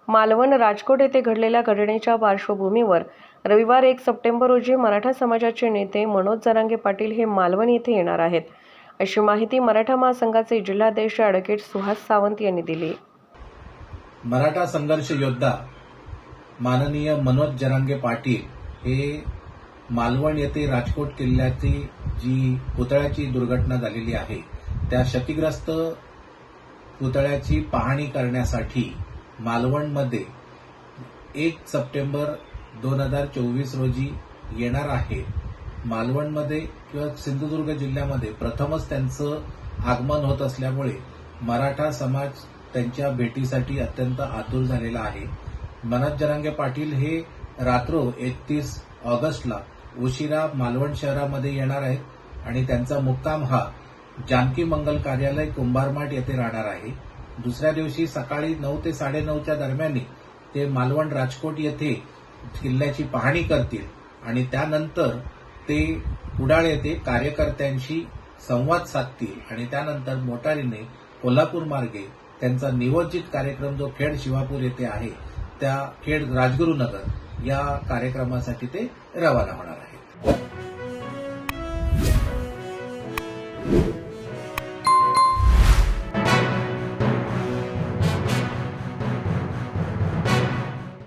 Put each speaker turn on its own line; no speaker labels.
मालवण राजकोट येथे घडलेल्या घटनेच्या पार्श्वभूमीवर रविवार 1 सप्टेंबर रोजी मराठा समाजाचे नेते मनोज जरांगे पाटील हे मालवण येथे येणार आहेत, अशी माहिती मराठा महासंघाचे जिल्हाध्यक्ष ॲडव्होकेट सुहास सावंत यांनी दिली।
मराठा संघर्ष योद्धा माननीय मनोज जरांगे पाटील हे मालवण येथे राजकोट किल्ल्याची जी पुतळ्याची दुर्घटना झालेली आहे त्या क्षतिग्रस्त पुतळ्याची पाहणी करण्यासाठी मालवणमध्ये 1 सप्टेंबर 2024 रोजी येणार आहे। मालवणमध्ये किंवा सिंधुदुर्ग जिल्ह्यामध्ये प्रथमच त्यांचं आगमन होत असल्यामुळे मराठा समाज त्यांच्या भेटीसाठी अत्यंत आतुर झालेला आहे। मनोज जरांगे पाटील हे रात्र 31 ऑगस्टला उशिरा मालवण शहरामध्ये येणार आहेत आणि त्यांचा मुक्काम हा जानकी मंगल कार्यालय कुंभारमाट येथे राहणार आहे। दुसऱ्या दिवशी सकाळी 9 ते 9:30च्या दरम्यान ते मालवण राजकोट येथे किल्ल्याची पाहणी करतील आणि त्यानंतर ते कुडाळ येथे कार्यकर्त्यांशी संवाद साधतील आणि त्यानंतर मोटारीने कोल्हापूर मार्गे त्यांचा नियोजित कार्यक्रम जो खेड शिवापूर येथे आहे त्या खेड राजगुरुनगर या कार्यक्रमासाठी ते रवाना होणार आहेत।